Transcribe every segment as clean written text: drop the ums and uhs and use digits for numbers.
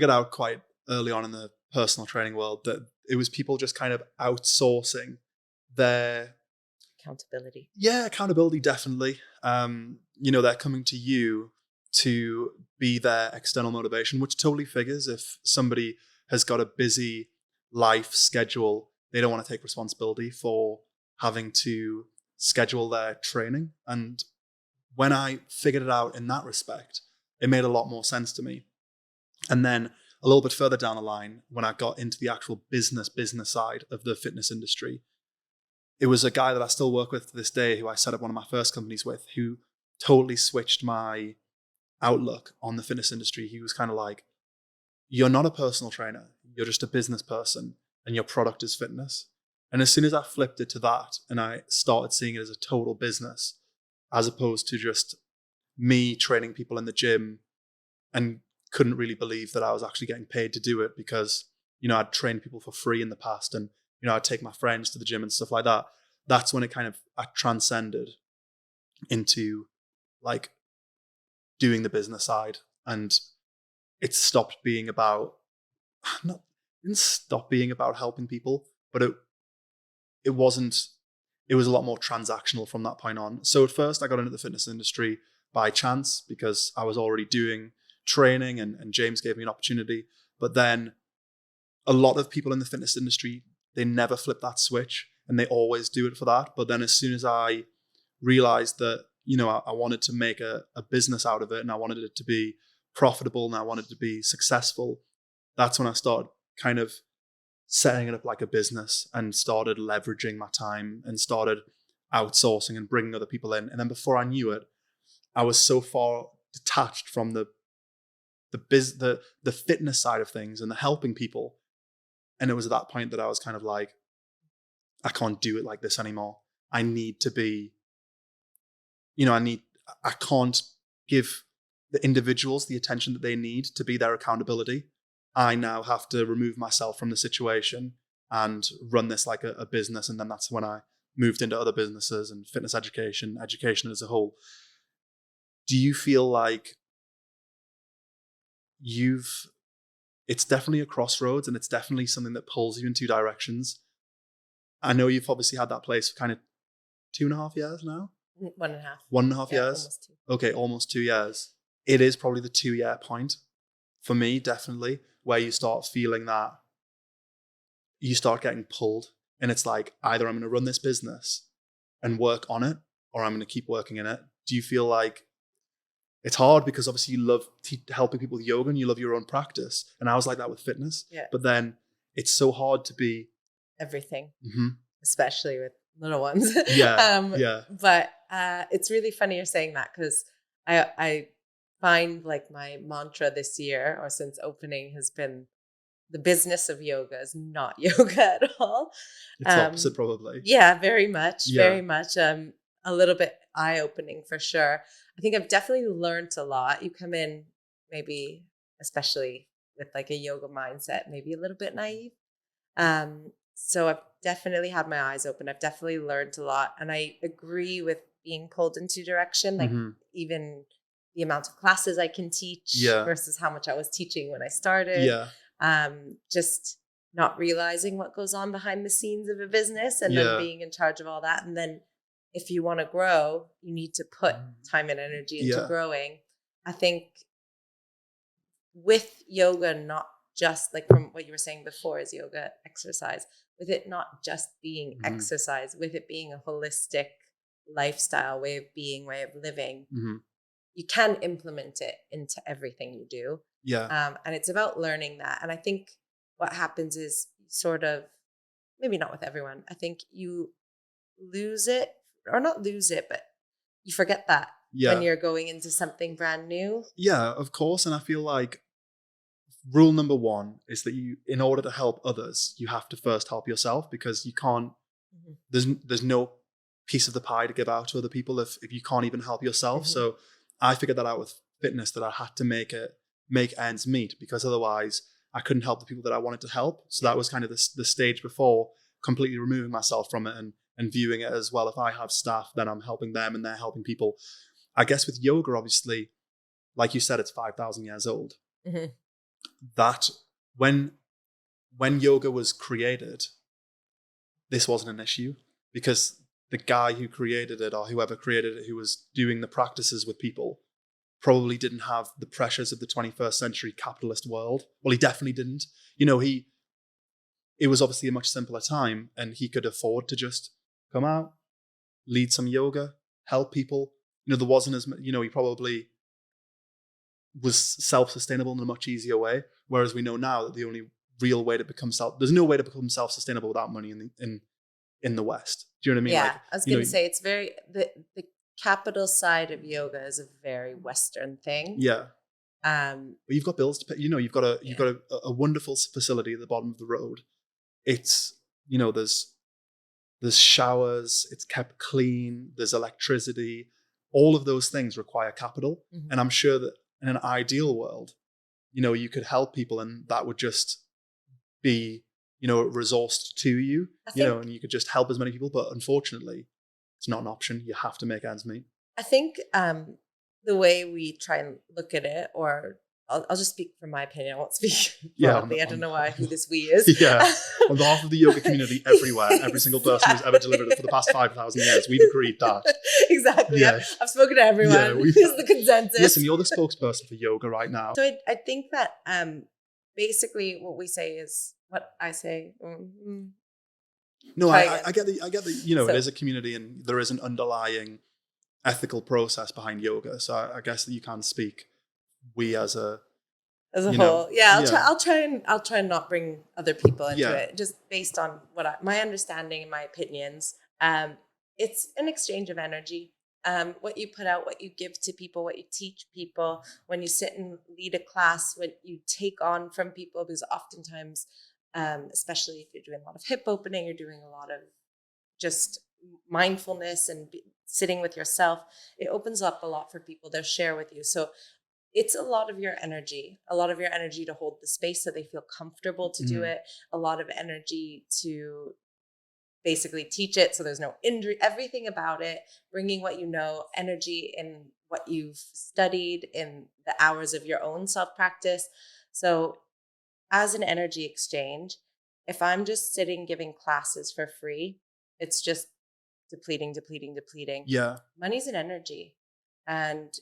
figured out quite early on in the personal training world that it was people just kind of outsourcing their accountability. Yeah, accountability, definitely. They're coming to you to be their external motivation, which totally figures. If somebody has got a busy life schedule, they don't want to take responsibility for having to schedule their training. And when I figured it out in that respect, it made a lot more sense to me. And then a little bit further down the line, when I got into the actual business side of the fitness industry, it was a guy that I still work with to this day, who I set up one of my first companies with, who totally switched my outlook on the fitness industry. He was kind of like, you're not a personal trainer, you're just a business person, and your product is fitness. And as soon as I flipped it to that and I started seeing it as a total business, as opposed to just me training people in the gym, and couldn't really believe that I was actually getting paid to do it, because, I'd trained people for free in the past, and, I'd take my friends to the gym and stuff like that. That's when I transcended into like doing the business side, and it stopped being about, it didn't stop being about helping people, but it wasn't, it was a lot more transactional from that point on. So at first I got into the fitness industry by chance because I was already doing training and James gave me an opportunity. But then a lot of people in the fitness industry, they never flip that switch and they always do it for that. But then as soon as I realized that, I wanted to make a business out of it, and I wanted it to be profitable, and I wanted it to be successful, that's when I started kind of setting it up like a business and started leveraging my time and started outsourcing and bringing other people in. And then before I knew it, I was so far detached from the fitness side of things and the helping people. And it was at that point that I was kind of like, I can't do it like this anymore. I need to be, I can't give the individuals the attention that they need to be their accountability. I now have to remove myself from the situation and run this like a business. And then that's when I moved into other businesses and fitness education as a whole. Do you feel like it's definitely a crossroads, and it's definitely something that pulls you in two directions? I know you've obviously had that place for kind of 2.5 years now? 1.5. 1.5 years? Almost 2. Okay, almost 2 years. It is probably the 2-year point for me, definitely, where you start feeling that you start getting pulled. And it's like, either I'm going to run this business and work on it, or I'm going to keep working in it. Do you feel like it's hard, because obviously you love helping people with yoga and you love your own practice? And I was like that with fitness. Yeah. But then it's so hard to be everything, mm-hmm. especially with little ones. Yeah. But it's really funny you're saying that, because I find like my mantra this year, or since opening, has been the business of yoga is not yoga at all. It's opposite, probably. Yeah, very much. Yeah. Very much. A little bit eye-opening for sure. I think I've definitely learned a lot. You come in maybe, especially with like a yoga mindset, maybe a little bit naive. So I've definitely had my eyes open. I've definitely learned a lot. And I agree with being pulled into direction, like even the amount of classes I can teach versus how much I was teaching when I started. Yeah. Just not realizing what goes on behind the scenes of a business, and then being in charge of all that. And then if you want to grow, you need to put time and energy into growing. I think with yoga, not just like from what you were saying before, is yoga exercise, with it not just being exercise, with it being a holistic lifestyle, way of being, way of living, you can implement it into everything you do. Yeah. And it's about learning that. And I think what happens is sort of, maybe not with everyone, I think you lose it, or not lose it, but you forget that when you're going into something brand new. Yeah, of course. And I feel like rule number one is that in order to help others, you have to first help yourself, because you can't, there's no piece of the pie to give out to other people if you can't even help yourself. So I figured that out with fitness, that I had to make ends meet, because otherwise I couldn't help the people that I wanted to help. So that was kind of the stage before completely removing myself from it and viewing it as, well, if I have staff, then I'm helping them and they're helping people. I guess with yoga, obviously, like you said, it's 5,000 years old. that when yoga was created, this wasn't an issue, because the guy who created it, or whoever created it, who was doing the practices with people, probably didn't have the pressures of the 21st century capitalist world. Well, he definitely didn't. It was obviously a much simpler time, and he could afford to just come out, lead some yoga, help people. There wasn't as much, he probably was self-sustainable in a much easier way. Whereas we know now that the only real way to become there's no way to become self-sustainable without money in the West. Do you know what I mean? Yeah, I was going to say it's very, the capital side of yoga is a very Western thing. Yeah. But you've got bills to pay. You've got a wonderful facility at the bottom of the road. It's, there's showers, it's kept clean, there's electricity. All of those things require capital. Mm-hmm. And I'm sure that in an ideal world, you could help people, and that would just be, resourced to you, and you could just help as many people. But unfortunately, it's not an option. You have to make ends meet. I think the way we try and look at it, or I'll just speak from my opinion. I won't speak broadly. I don't know who this we is. Yeah. On behalf of the yoga community everywhere, every single person who's ever delivered it for the past 5,000 years, we've agreed that. Exactly. Yeah. I've spoken to everyone. Yeah, this is the consensus. Listen, you're the spokesperson for yoga right now. So I think that basically what we say is what I say. No, I get the it is a community, and there is an underlying ethical process behind yoga. So I guess that you can speak we as a whole. Yeah, I'll try and not bring other people into it, just based on my understanding and my opinions. It's an exchange of energy. What you put out, what you give to people, what you teach people, when you sit and lead a class, what you take on from people, because oftentimes, especially if you're doing a lot of hip opening, you're doing a lot of just mindfulness and sitting with yourself, it opens up a lot for people. They'll share with you. So it's a lot of your energy to hold the space so they feel comfortable to do it, a lot of energy to basically teach it so there's no injury, everything about it, bringing what you know, energy in what you've studied, in the hours of your own self-practice. So as an energy exchange, if I'm just sitting giving classes for free, it's just depleting. Yeah. Money's an energy. And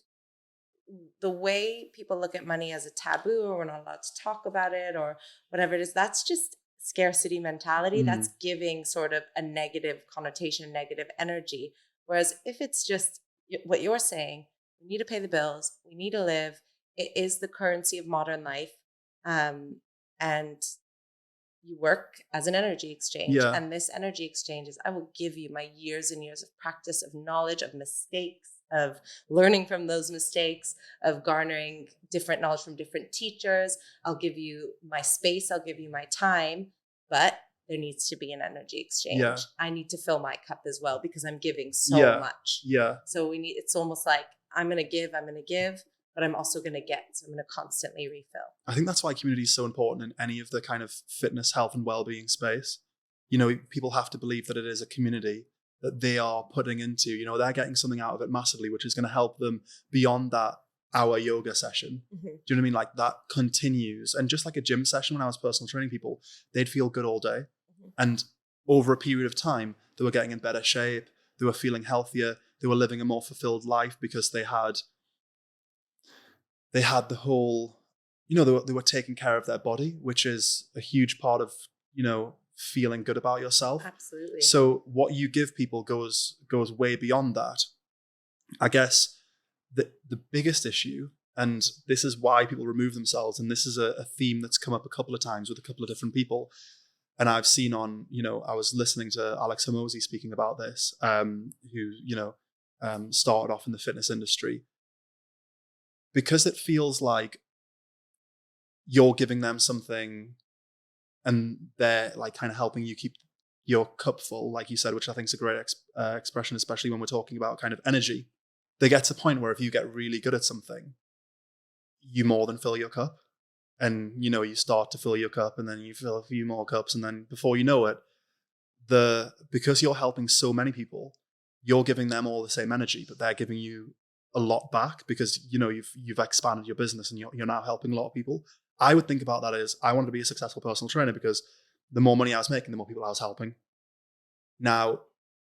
the way people look at money as a taboo, or we're not allowed to talk about it, or whatever it is, that's just scarcity mentality. That's giving sort of a negative connotation, negative energy. Whereas if it's just what you're saying, we need to pay the bills, we need to live, it is the currency of modern life. And you work as an energy exchange. Yeah. And this energy exchange is, I will give you my years and years of practice, of knowledge, of mistakes, of learning from those mistakes, of garnering different knowledge from different teachers. I'll give you my space, I'll give you my time, but there needs to be an energy exchange. Yeah. I need to fill my cup as well, because I'm giving so much. Yeah. So it's almost like I'm going to give, but I'm also going to get. So I'm going to constantly refill. I think that's why community is so important in any of the kind of fitness, health, and well-being space. People have to believe that it is a community that they are putting into, they're getting something out of it massively, which is going to help them beyond that hour yoga session. Mm-hmm. Do you know what I mean? Like that continues. And just like a gym session, when I was personal training people, they'd feel good all day. Mm-hmm. And over a period of time, they were getting in better shape. They were feeling healthier. They were living a more fulfilled life, because they had the whole, they were taking care of their body, which is a huge part of, feeling good about yourself. Absolutely. So what you give people goes way beyond that. I guess the biggest issue, and this is why people remove themselves, and this is a theme that's come up a couple of times with a couple of different people, and I've seen on, I was listening to Alex Hormozi speaking about this, who, started off in the fitness industry, because it feels like you're giving them something and they're like kind of helping you keep your cup full, like you said, which I think is a great expression, especially when we're talking about kind of energy. They get to a point where if you get really good at something, you more than fill your cup, and, you start to fill your cup, and then you fill a few more cups. And then before you know it, because you're helping so many people, you're giving them all the same energy, but they're giving you a lot back, because, you've expanded your business and you're now helping a lot of people. I would think about that as I wanted to be a successful personal trainer because the more money I was making, the more people I was helping. Now,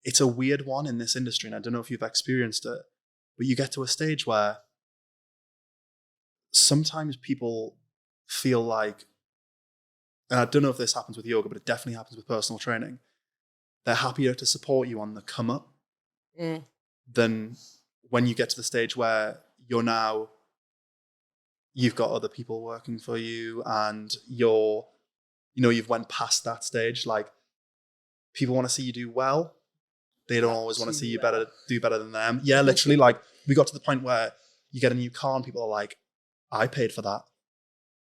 it's a weird one in this industry, and I don't know if you've experienced it, but you get to a stage where sometimes people feel like, and I don't know if this happens with yoga, but it definitely happens with personal training, they're happier to support you on the come up than when you get to the stage where you've got other people working for you and you've went past that stage. Like, people want to see you do well. They don't always want to see you do better than them. Yeah, literally, like, we got to the point where you get a new car and people are like, I paid for that.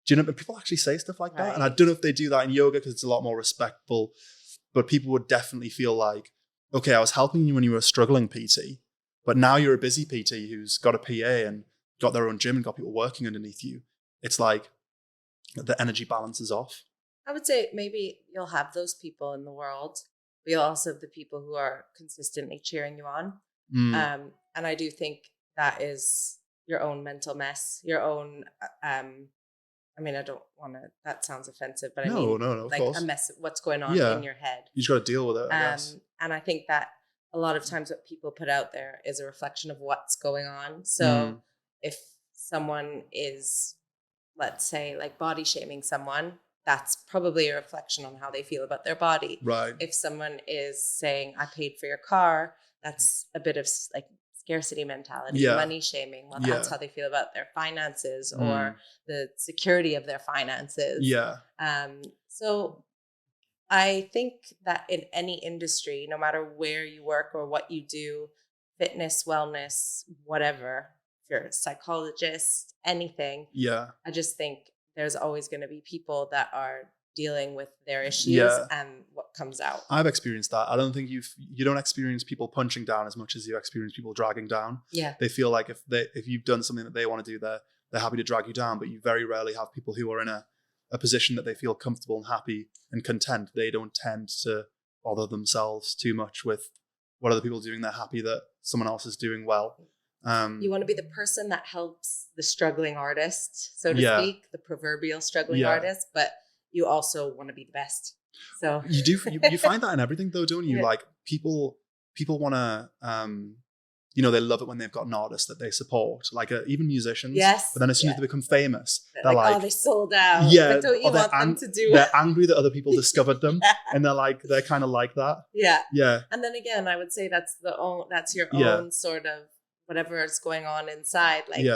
Do you know, people actually say stuff like that? And I don't know if they do that in yoga because it's a lot more respectful, but people would definitely feel like, okay, I was helping you when you were a struggling PT, but now you're a busy PT who's got a PA and got their own gym and got people working underneath you. It's like the energy balance is off. I would say maybe you'll have those people in the world, but you'll also have the people who are consistently cheering you on. And I do think that is your own mental mess, your own, I don't want to, that sounds offensive, but no, of like course. A mess, what's going on in your head. You just got to deal with it, I guess. And I think that a lot of times what people put out there is a reflection of what's going on. So if someone is, let's say, like body shaming someone, that's probably a reflection on how they feel about their body. Right. If someone is saying, I paid for your car, that's a bit of like scarcity mentality, money shaming. Well, that's how they feel about their finances or the security of their finances. Yeah. So I think that in any industry, no matter where you work or what you do, fitness, wellness, whatever, if you're a psychologist, anything. Yeah. I just think there's always going to be people that are dealing with their issues and what comes out. I've experienced that. I don't think you don't experience people punching down as much as you experience people dragging down. Yeah. They feel like if you've done something that they want to do, they're happy to drag you down, but you very rarely have people who are in a position that they feel comfortable and happy and content. They don't tend to bother themselves too much with what other people are doing. They're happy that someone else is doing well. You want to be the person that helps the struggling artist, so to speak, the proverbial struggling artist, but you also want to be the best. So you do. You find that in everything, though, don't you? Like people want to, they love it when they've got an artist that they support, like even musicians. Yes. But then as soon as they become famous, they're like, oh, they sold out. Yeah. But don't you want them to do? They're angry that other people discovered them, and they're kind of like that. Yeah. Yeah. And then again, I would say that's your own sort of whatever is going on inside. Like,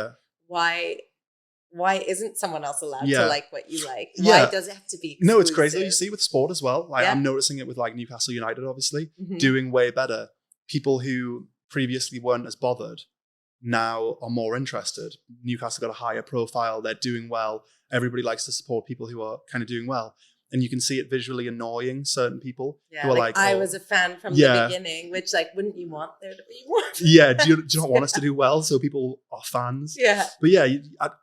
why isn't someone else allowed to like what you like? Why does it have to be exclusive? No, it's crazy. You see with sport as well. Like I'm noticing it with like Newcastle United, obviously, doing way better. People who previously weren't as bothered now are more interested. Newcastle got a higher profile. They're doing well. Everybody likes to support people who are kind of doing well. And you can see it visually annoying certain people who are like, I was a fan from the beginning, which like, wouldn't you want there to be more? Yeah. Do you not want us to do well? So people are fans. Yeah. But yeah,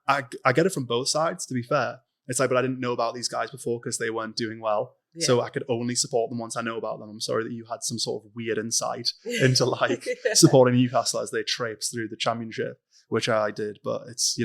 I get it from both sides, to be fair. It's like, but I didn't know about these guys before because they weren't doing well. Yeah. So I could only support them once I know about them. I'm sorry that you had some sort of weird insight into like supporting Newcastle as they traipse through the championship, which I did. But it's,